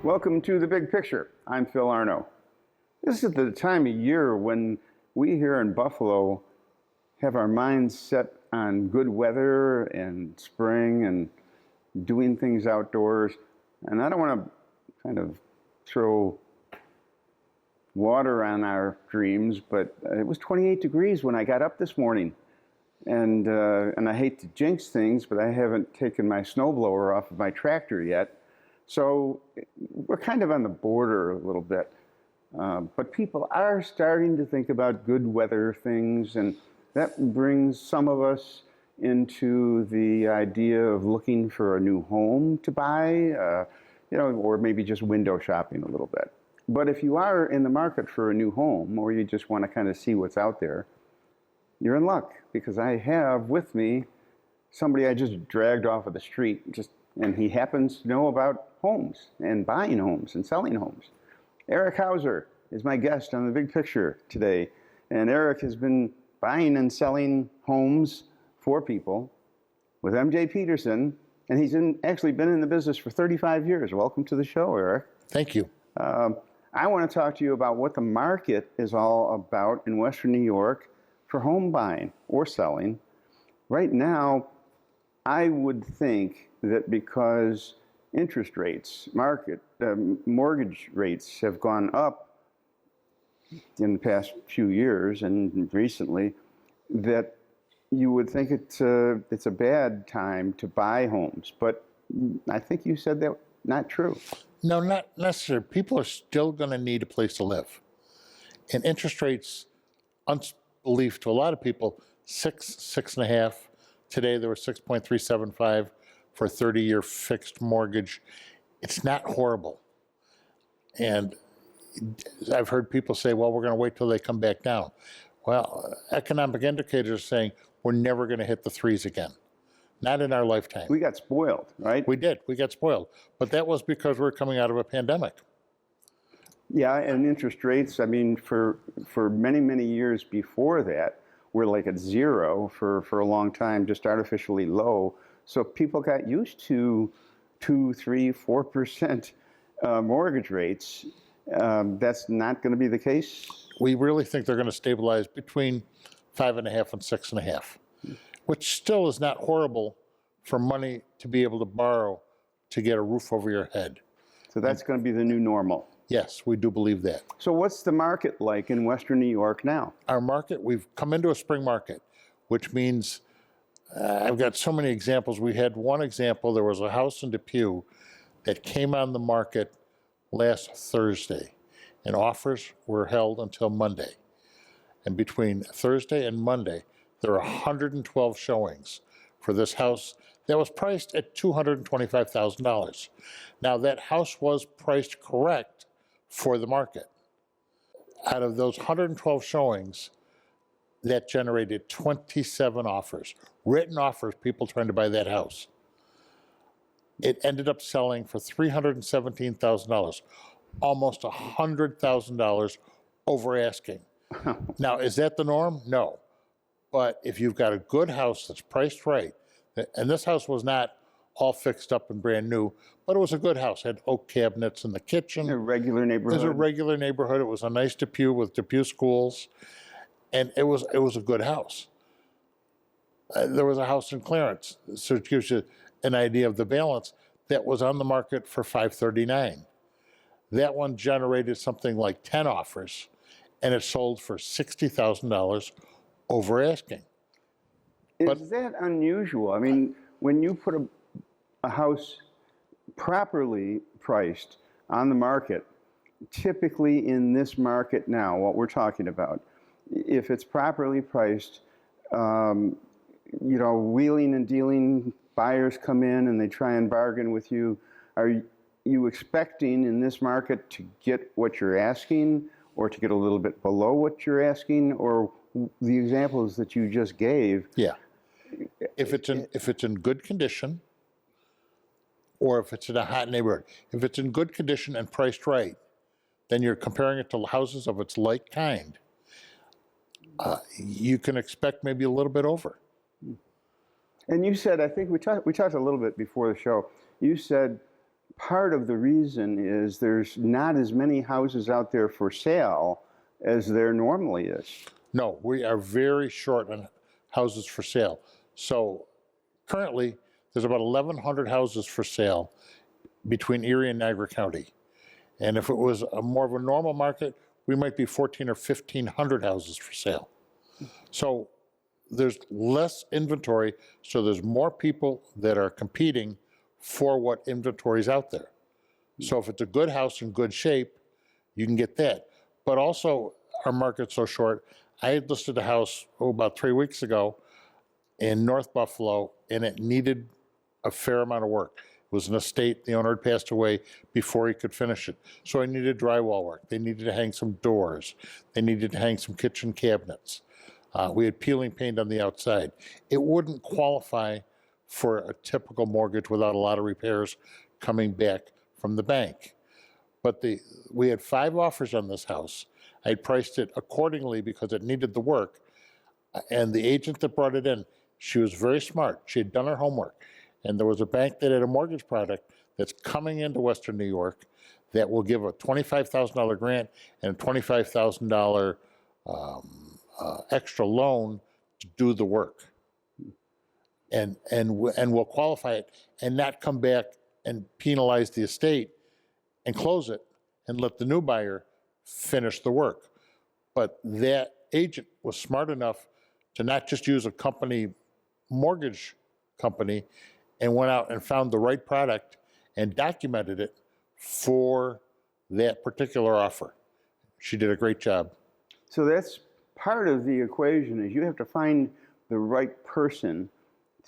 Welcome to The Big Picture. I'm Phil Arno. This is the time of year when we here in Buffalo have our minds set on good weather and spring and doing things outdoors. And I don't want to kind of throw water on our dreams, but it was 28 degrees when I got up this morning. And I hate to jinx things, but I haven't taken my snowblower off of my tractor yet. So we're kind of on the border a little bit. But people are starting to think about good weather things, and that brings some of us into the idea of looking for a new home to buy, or maybe just window shopping a little bit. But if you are in the market for a new home, or you just want to kind of see what's out there, you're in luck, because I have with me somebody I just dragged off of the street, and he happens to know about homes and buying homes and selling homes. Eric Hauser is my guest on The Big Picture today. And Eric has been buying and selling homes for people with M.J. Peterson, and he's actually been in the business for 35 years. Welcome to the show, Eric. Thank you. I want to talk to you about what the market is all about in Western New York for home buying or selling. Right now, I would think that because interest rates, mortgage rates have gone up in the past few years and recently, that you would think it's a bad time to buy homes. But I think you said that not true. No, not necessarily. People are still going to need a place to live. And interest rates, unbelief to a lot of people, 6.5. Today there were 6.375 for a 30-year fixed mortgage. It's not horrible. And I've heard people say, well, we're going to wait till they come back down. Well, economic indicators are saying we're never going to hit the threes again. Not in our lifetime. We got spoiled, right? We did. We got spoiled. But that was because we were coming out of a pandemic. Yeah, and interest rates, I mean, for many, many years before that, were like at zero for a long time, just artificially low. So people got used to 2%, 3%, 4% mortgage rates. That's not going to be the case. We really think they're going to stabilize between 5.5 and 6.5, which still is not horrible for money to be able to borrow to get a roof over your head. So that's going to be the new normal. Yes, we do believe that. So what's the market like in Western New York now? Our market, we've come into a spring market, which means I've got so many examples. We had one example. There was a house in Depew that came on the market last Thursday, and offers were held until Monday. And between Thursday and Monday, there are 112 showings for this house that was priced at $225,000. Now, that house was priced correct for the market. Out of those 112 showings, that generated 27 offers, written offers, people trying to buy that house. It ended up selling for $317,000, almost $100,000 over asking. Now, is that the norm? No. But if you've got a good house that's priced right, and this house was not all fixed up and brand new, but it was a good house. It had oak cabinets in the kitchen. A regular neighborhood. It was a regular neighborhood. It was a nice Depew with Depew schools. And it was a good house. There was a house in Clarence, so it gives you an idea of the balance, that was on the market for $539,000. That one generated something like 10 offers, and it sold for $60,000 over asking. Is that unusual? I mean, when you put a house properly priced on the market, typically in this market now, what we're talking about, if it's properly priced, wheeling and dealing, buyers come in and they try and bargain with you. Are you expecting in this market to get what you're asking, or to get a little bit below what you're asking, or the examples that you just gave? Yeah. If it's in good condition, or if it's in a hot neighborhood, if it's in good condition and priced right, then you're comparing it to houses of its like kind. You can expect maybe a little bit over. And you said, I think we talked a little bit before the show, you said part of the reason is there's not as many houses out there for sale as there normally is. No, we are very short on houses for sale. So currently, there's about 1,100 houses for sale between Erie and Niagara County. And if it was more of a normal market, we might be 1,400 or 1,500 houses for sale. So there's less inventory, so there's more people that are competing for what inventory is out there. So if it's a good house in good shape, you can get that. But also, our market's so short. I had listed a house about 3 weeks ago in North Buffalo, and it needed a fair amount of work. It was an estate. The owner had passed away before he could finish it. So I needed drywall work. They needed to hang some doors. They needed to hang some kitchen cabinets. We had peeling paint on the outside. It wouldn't qualify for a typical mortgage without a lot of repairs coming back from the bank. But we had 5 offers on this house. I priced it accordingly because it needed the work. And the agent that brought it in, she was very smart. She had done her homework. And there was a bank that had a mortgage product that's coming into Western New York that will give a $25,000 grant and a $25,000 extra loan to do the work. And we'll qualify it and not come back and penalize the estate and close it and let the new buyer finish the work. But that agent was smart enough to not just use a mortgage company, and went out and found the right product and documented it for that particular offer. She did a great job. So that's part of the equation, is you have to find the right person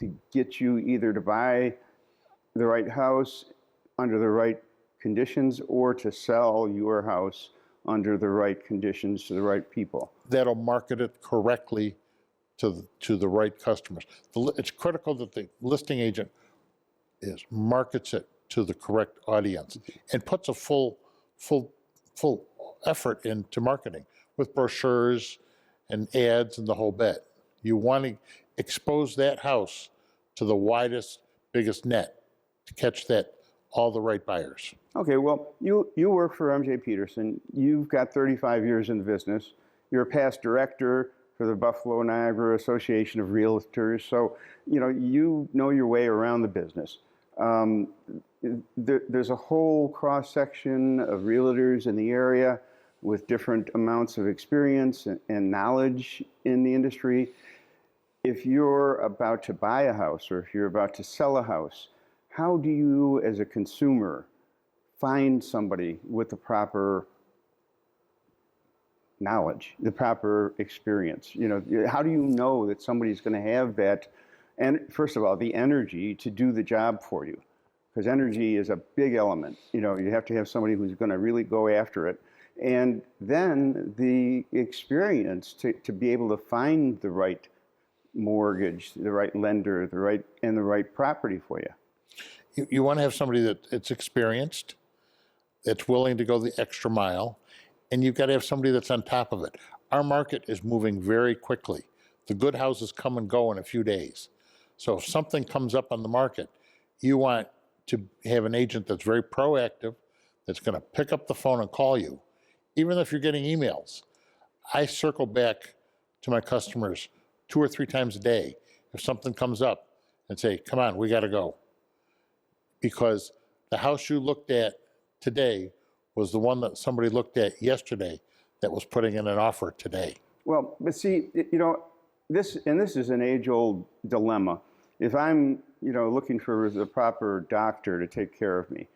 to get you either to buy the right house under the right conditions or to sell your house under the right conditions to the right people. That'll market it correctly to the right customers. It's critical that the listing agent markets it to the correct audience and puts a full effort into marketing with brochures and ads and the whole bit. You want to expose that house to the widest, biggest net to catch all the right buyers. Okay, well, you work for M.J. Peterson. You've got 35 years in the business. You're a past director for the Buffalo Niagara Association of Realtors. So, you know your way around the business. There's a whole cross-section of realtors in the area with different amounts of experience and knowledge in the industry. If you're about to buy a house or if you're about to sell a house, how do you, as a consumer, find somebody with the proper knowledge, the proper experience? How do you know that somebody's going to have that, and first of all, the energy to do the job for you? Because energy is a big element. You have to have somebody who's going to really go after it. And then the experience to be able to find the right mortgage, the right lender, the right property for you. You want to have somebody that's experienced, that's willing to go the extra mile, and you've got to have somebody that's on top of it. Our market is moving very quickly. The good houses come and go in a few days. So if something comes up on the market, you want to have an agent that's very proactive, that's going to pick up the phone and call you. Even if you're getting emails, I circle back to my customers 2 or 3 times a day if something comes up and say, come on, we got to go. Because the house you looked at today was the one that somebody looked at yesterday that was putting in an offer today. Well, but see, this is an age-old dilemma. If I'm, looking for the proper doctor to take care of me,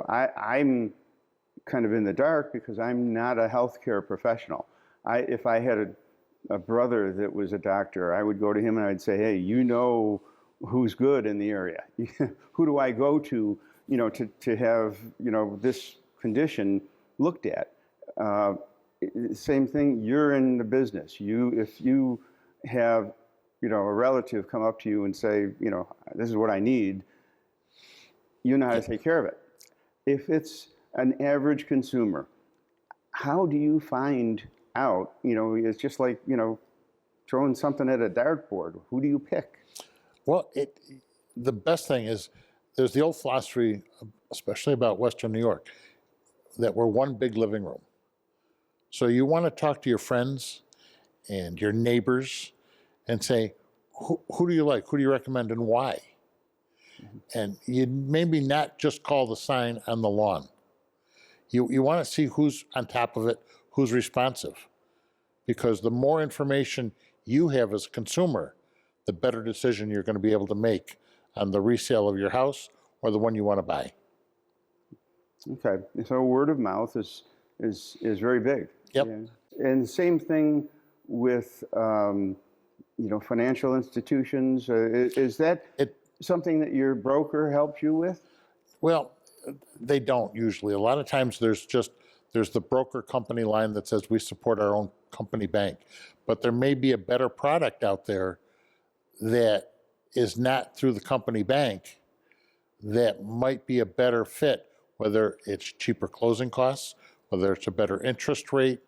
I'm kind of in the dark because I'm not a healthcare professional. If I had a brother that was a doctor, I would go to him and I'd say, hey, who's good in the area? Who do I go to, to have, this condition looked at? Same thing, you're in the business. If you have, a relative come up to you and say, this is what I need, you know how to take care of it. If it's an average consumer, how do you find out? It's just like, throwing something at a dartboard. Who do you pick? Well, the best thing is there's the old philosophy, especially about Western New York, that we're one big living room. So you want to talk to your friends and your neighbors and say, who do you like? Who do you recommend and why? And you maybe not just call the sign on the lawn. You want to see who's on top of it, who's responsive. Because the more information you have as a consumer, the better decision you're going to be able to make on the resale of your house or the one you want to buy. Okay, so word of mouth is very big. Yep. Yeah. And the same thing with financial institutions. Is that something that your broker helps you with? Well, they don't usually. A lot of times there's the broker company line that says we support our own company bank, but there may be a better product out there that is not through the company bank that might be a better fit, whether it's cheaper closing costs, whether it's a better interest rate,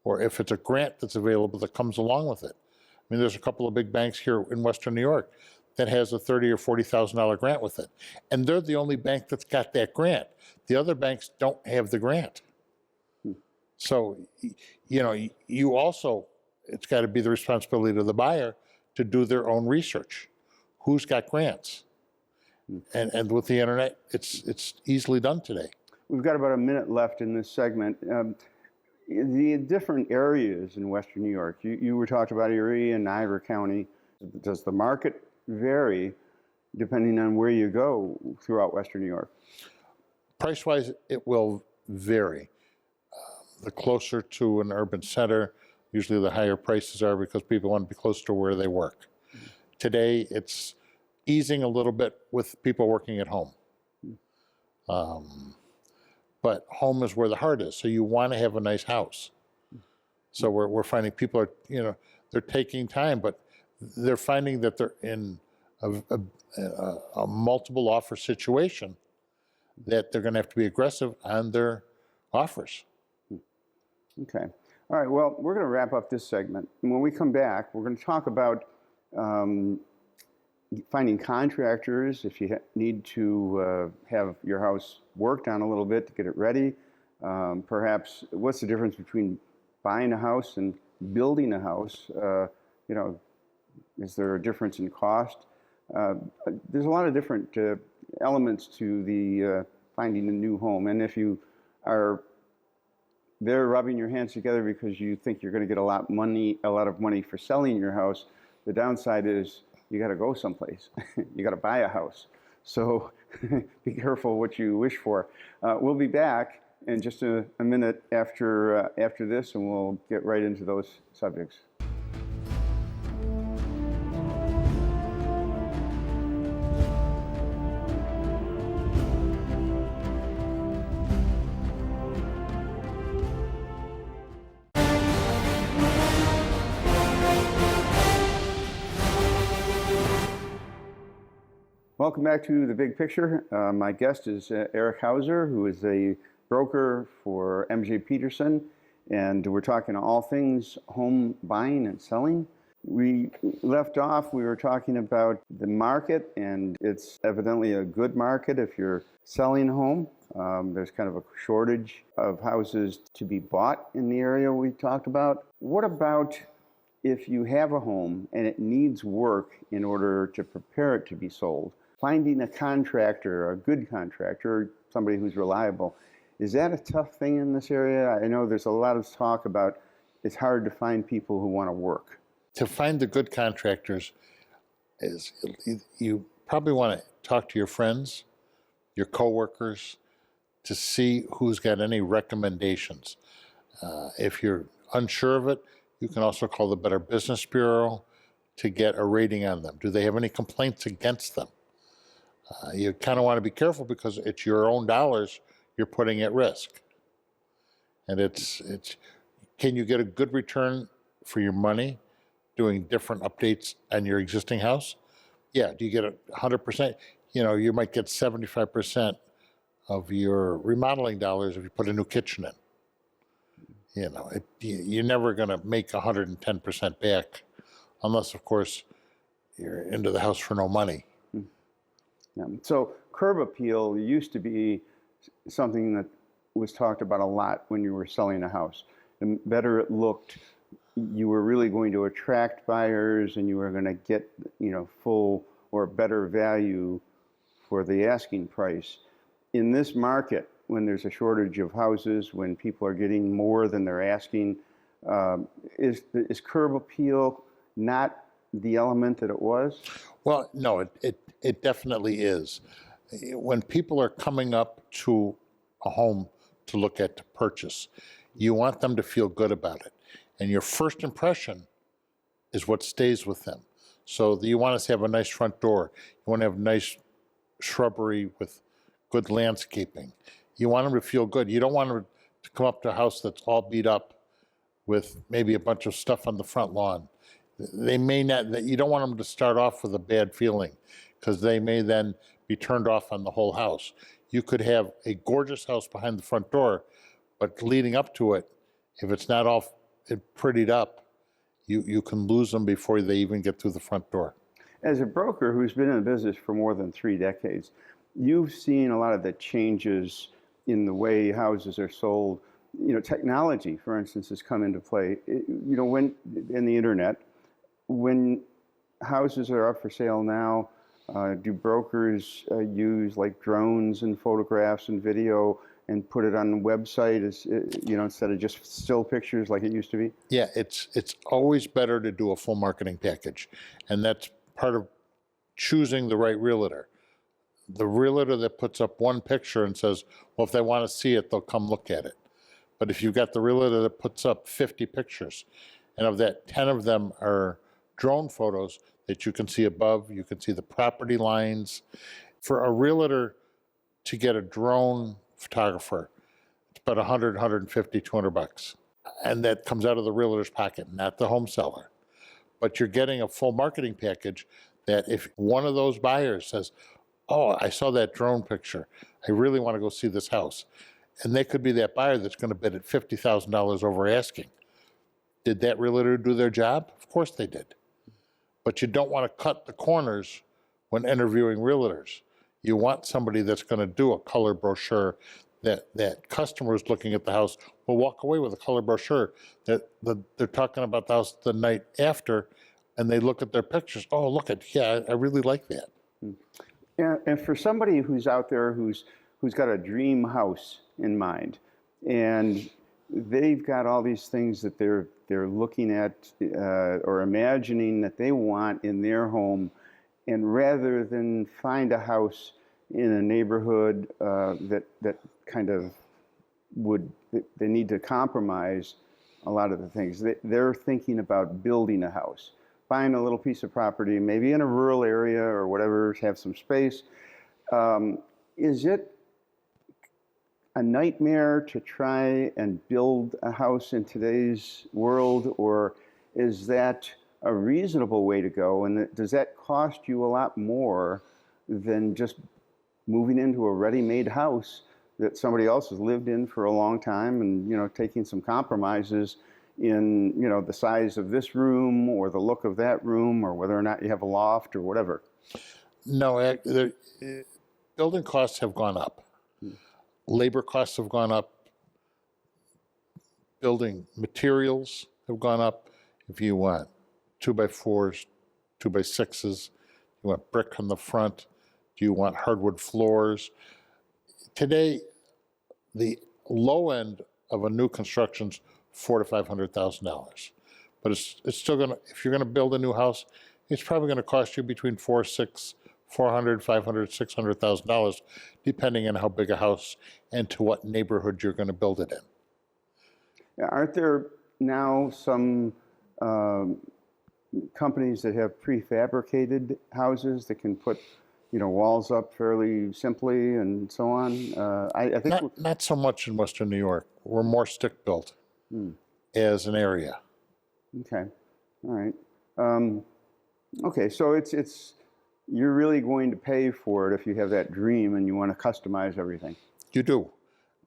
or if it's a grant that's available that comes along with it. I mean, there's a couple of big banks here in Western New York that has a $30,000 or $40,000 grant with it. And they're the only bank that's got that grant. The other banks don't have the grant. So, you also, it's got to be the responsibility of the buyer to do their own research. Who's got grants? And with the internet, it's easily done today. We've got about a minute left in this segment. The different areas in Western New York, you were talking about Erie and Niagara County. Does the market vary depending on where you go throughout Western New York? Price-wise, it will vary. The closer to an urban center, usually the higher prices are because people want to be close to where they work. Today, it's easing a little bit with people working at home. But home is where the heart is, so you want to have a nice house. So we're finding people are, they're taking time, but they're finding that they're in a multiple offer situation that they're going to have to be aggressive on their offers. Okay. All right. Well, we're going to wrap up this segment. And when we come back, we're going to talk about finding contractors if you need to have your house worked on a little bit to get it ready. Perhaps what's the difference between buying a house and building a house? Is there a difference in cost? There's a lot of different elements to the finding a new home. And if you are there rubbing your hands together because you think you're going to get a lot of money for selling your house, the downside is you got to go someplace. You got to buy a house. So be careful what you wish for. We'll be back in just a minute after this, and we'll get right into those subjects. Welcome back to The Big Picture. My guest is Eric Hauser, who is a broker for M.J. Peterson, and we're talking all things home buying and selling. We left off, we were talking about the market, and it's evidently a good market if you're selling a home. There's kind of a shortage of houses to be bought in the area we talked about. What about if you have a home and it needs work in order to prepare it to be sold? Finding a contractor, a good contractor, somebody who's reliable, is that a tough thing in this area? I know there's a lot of talk about it's hard to find people who want to work. To find the good contractors, you probably want to talk to your friends, your coworkers, to see who's got any recommendations. If you're unsure of it, you can also call the Better Business Bureau to get a rating on them. Do they have any complaints against them? You kind of want to be careful because it's your own dollars you're putting at risk. And it's can you get a good return for your money doing different updates on your existing house? Yeah. Do you get 100%? You might get 75% of your remodeling dollars if you put a new kitchen in. You're never going to make 110% back unless, of course, you're into the house for no money. Yeah. So curb appeal used to be something that was talked about a lot when you were selling a house. The better it looked, you were really going to attract buyers, and you were going to get, full or better value for the asking price. In this market, when there's a shortage of houses, when people are getting more than they're asking, is curb appeal not the element that it was? Well, no, it definitely is. When people are coming up to a home to look at to purchase, you want them to feel good about it. And your first impression is what stays with them. So you want to have a nice front door. You want to have nice shrubbery with good landscaping. You want them to feel good. You don't want them to come up to a house that's all beat up with maybe a bunch of stuff on the front lawn. They may not, you don't want them to start off with a bad feeling, because they may then be turned off on the whole house. You could have a gorgeous house behind the front door, but leading up to it, if it's not all prettied up, you can lose them before they even get through the front door. As a broker who's been in the business for more than 3 decades, you've seen a lot of the changes in the way houses are sold. Technology, for instance, has come into play. When in the internet, when houses are up for sale now, do brokers use like drones and photographs and video and put it on the website instead of just still pictures like it used to be? Yeah, it's always better to do a full marketing package, and that's part of choosing the right realtor. The realtor that puts up one picture and says, well, if they want to see it, they'll come look at it. But if you've got the realtor that puts up 50 pictures, and of that, 10 of them are drone photos that you can see above, you can see the property lines. For a realtor to get a drone photographer, it's about 100, 150, 200 bucks. And that comes out of the realtor's pocket, not the home seller. But you're getting a full marketing package that if one of those buyers says, oh, I saw that drone picture, I really want to go see this house. And they could be that buyer that's going to bid at $50,000 over asking. Did that realtor do their job? Of course they did. But you don't want to cut the corners when interviewing realtors. You want somebody that's going to do a color brochure that customers looking at the house will walk away with a color brochure that they're talking about the house the night after, and they look at their pictures. Oh, look at, yeah, I really like that. Yeah, and for somebody who's out there who's got a dream house in mind, and they've got all these things that they're looking at or imagining that they want in their home, and rather than find a house in a neighborhood that kind of they need to compromise a lot of the things. They're thinking about building a house, buying a little piece of property, maybe in a rural area or whatever, have some space. Is it a nightmare to try and build a house in today's world, or is that a reasonable way to go? And does that cost you a lot more than just moving into a ready-made house that somebody else has lived in for a long time, and taking some compromises in the size of this room or the look of that room, or whether or not you have a loft or whatever? No, building costs have gone up. Labor costs have gone up. Building materials have gone up. If you want 2x4s, 2x6s, you want brick on the front, do you want hardwood floors? Today, the low end of a new construction's $400,000 to $500,000. But it's still gonna, if you're gonna build a new house, it's probably gonna cost you between $400,000, $600,000, depending on how big a house and to what neighborhood you're gonna build it in. Aren't there now some companies that have prefabricated houses that can put walls up fairly simply and so on? I think not so much in Western New York. We're more stick built as an area. Okay, all right. Okay, so it's you're really going to pay for it if you have that dream and you want to customize everything. You do,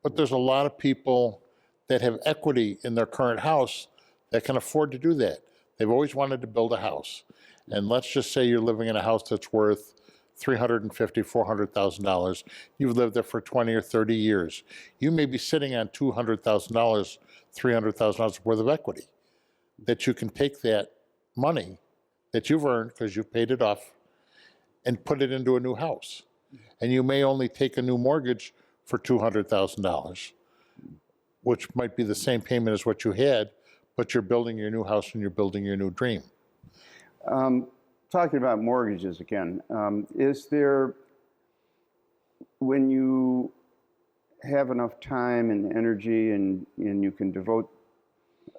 but there's a lot of people that have equity in their current house that can afford to do that. They've always wanted to build a house, and let's just say you're living in a house that's worth $350,000, $400,000. You've lived there for 20 or 30 years. You may be sitting on $200,000, $300,000 worth of equity that you can take that money that you've earned because you've paid it off and put it into a new house. And you may only take a new mortgage for $200,000, which might be the same payment as what you had, but you're building your new house and you're building your new dream. Talking about mortgages again, is there, when you have enough time and energy and you can devote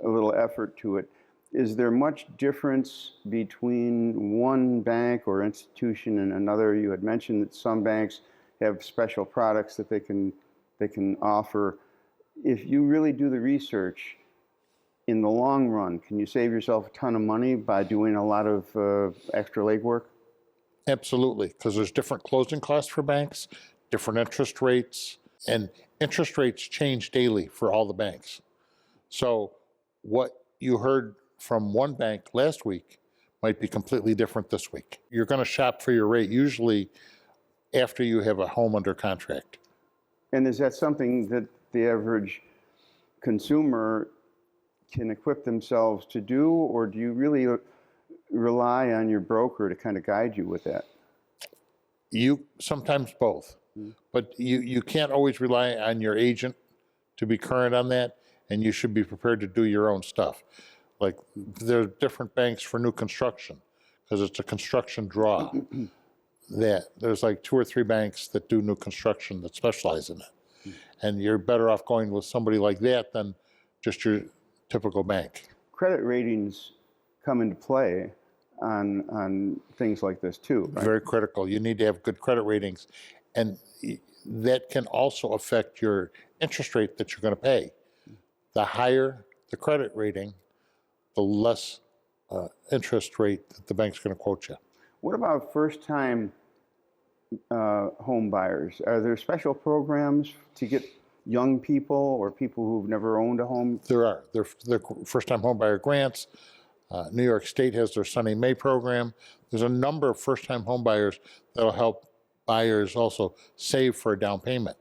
a little effort to it, is there much difference between one bank or institution and another? You had mentioned that some banks have special products that they can offer. If you really do the research, in the long run, can you save yourself a ton of money by doing a lot of extra legwork? Absolutely, because there's different closing costs for banks, different interest rates, and interest rates change daily for all the banks. So what you heard from one bank last week might be completely different this week. You're going to shop for your rate usually after you have a home under contract. And is that something that the average consumer can equip themselves to do, or do you really rely on your broker to kind of guide you with that? You sometimes both, but you can't always rely on your agent to be current on that, and you should be prepared to do your own stuff. Like there are different banks for new construction because it's a construction draw. That there's like 2 or 3 banks that do new construction that specialize in it, and you're better off going with somebody like that than just your typical bank. Credit ratings come into play on things like this too, right? Very critical. You need to have good credit ratings, and that can also affect your interest rate that you're going to pay. The higher the credit rating, the less interest rate that the bank's going to quote you. What about first-time home buyers? Are there special programs to get young people or people who've never owned a home? There are. There are first-time home buyer grants. New York State has their Sunny May program. There's a number of first-time home buyers that'll help buyers also save for a down payment.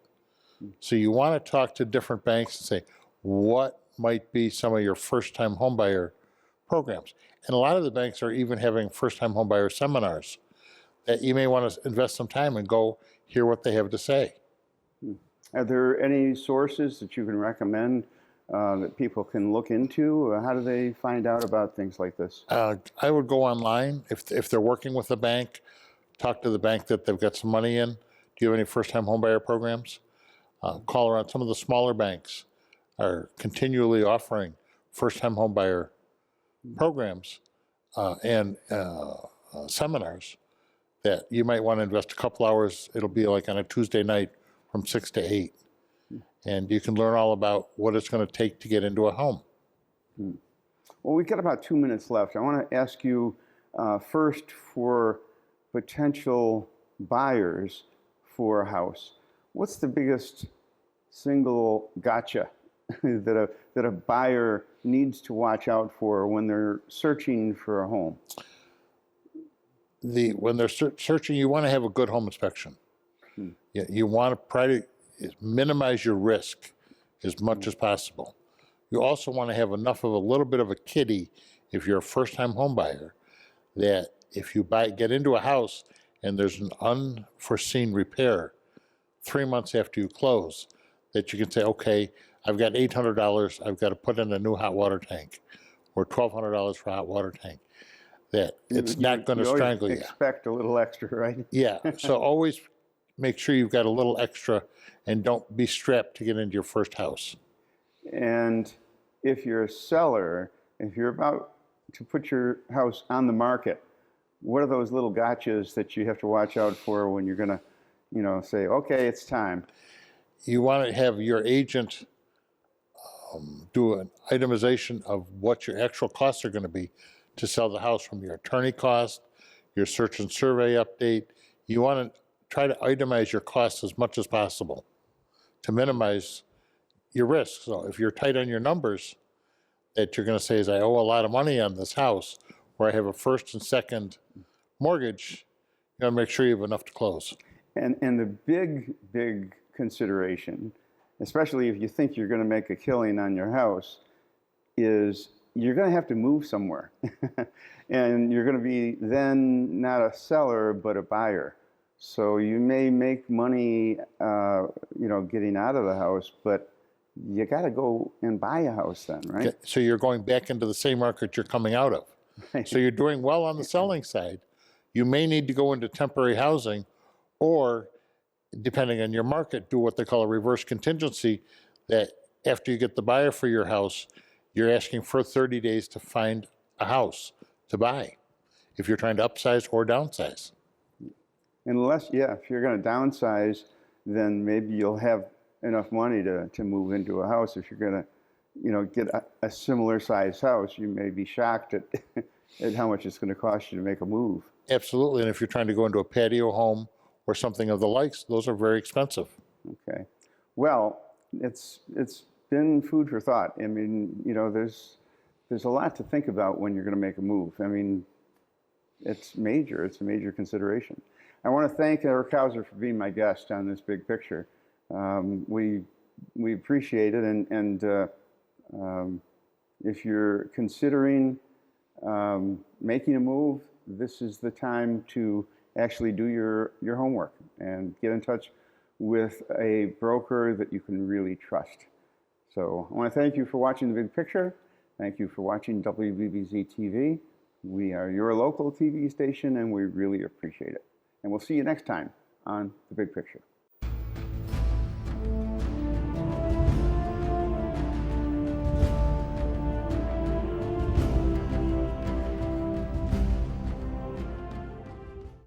So you want to talk to different banks and say, what might be some of your first-time home buyer programs? And a lot of the banks are even having first-time home buyer seminars that you may want to invest some time and go hear what they have to say. Are there any sources that you can recommend that people can look into? How do they find out about things like this? I would go online. If they're working with a bank, talk to the bank that they've got some money in. Do you have any first-time homebuyer programs? Call around. Some of the smaller banks are continually offering first-time homebuyer programs and seminars that you might want to invest a couple hours. It'll be like on a Tuesday night from 6 to 8. And you can learn all about what it's going to take to get into a home. Well, we've got about 2 minutes left. I want to ask you first, for potential buyers for a house, what's the biggest single gotcha that a buyer needs to watch out for when they're searching for a home? When they're searching, you want to have a good home inspection. You want to try to minimize your risk as much as possible. You also want to have enough of a little bit of a kitty if you're a first-time home buyer, that if you get into a house and there's an unforeseen repair 3 months after you close, that you can say, okay, I've got $800, I've got to put in a new hot water tank, or $1,200 for a hot water tank. That it's not going to strangle you. Expect a little extra, right? Yeah, so always make sure you've got a little extra and don't be strapped to get into your first house. And if you're a seller, if you're about to put your house on the market, what are those little gotchas that you have to watch out for when you're going to, say, okay, it's time? You want to have your agent do an itemization of what your actual costs are going to be to sell the house, from your attorney cost, your search and survey update. You want to try to itemize your costs as much as possible to minimize your risk. So if you're tight on your numbers, that you're going to say is, I owe a lot of money on this house, or I have a first and second mortgage, got to make sure you have enough to close. And the big consideration, especially if you think you're going to make a killing on your house, is you're going to have to move somewhere. And you're going to be then not a seller, but a buyer. So you may make money, getting out of the house, but you got to go and buy a house then, right? Okay, so you're going back into the same market you're coming out of. Right. So you're doing well on the selling side. You may need to go into temporary housing, or depending on your market, do what they call a reverse contingency, that after you get the buyer for your house, you're asking for 30 days to find a house to buy, if you're trying to upsize or downsize. Unless, if you're going to downsize, then maybe you'll have enough money to move into a house. If you're going to, get a similar size house, you may be shocked at how much it's going to cost you to make a move. Absolutely, and if you're trying to go into a patio home or something of the likes, those are very expensive. Okay. Well, it's been food for thought. I mean, there's a lot to think about when you're going to make a move. I mean, it's major. It's a major consideration. I want to thank Eric Hauser for being my guest on this big picture. We appreciate it, and if you're considering making a move, this is the time to actually do your homework and get in touch with a broker that you can really trust. So I want to thank you for watching The Big Picture. Thank you for watching WBBZ-TV. We are your local TV station, and we really appreciate it. And we'll see you next time on The Big Picture.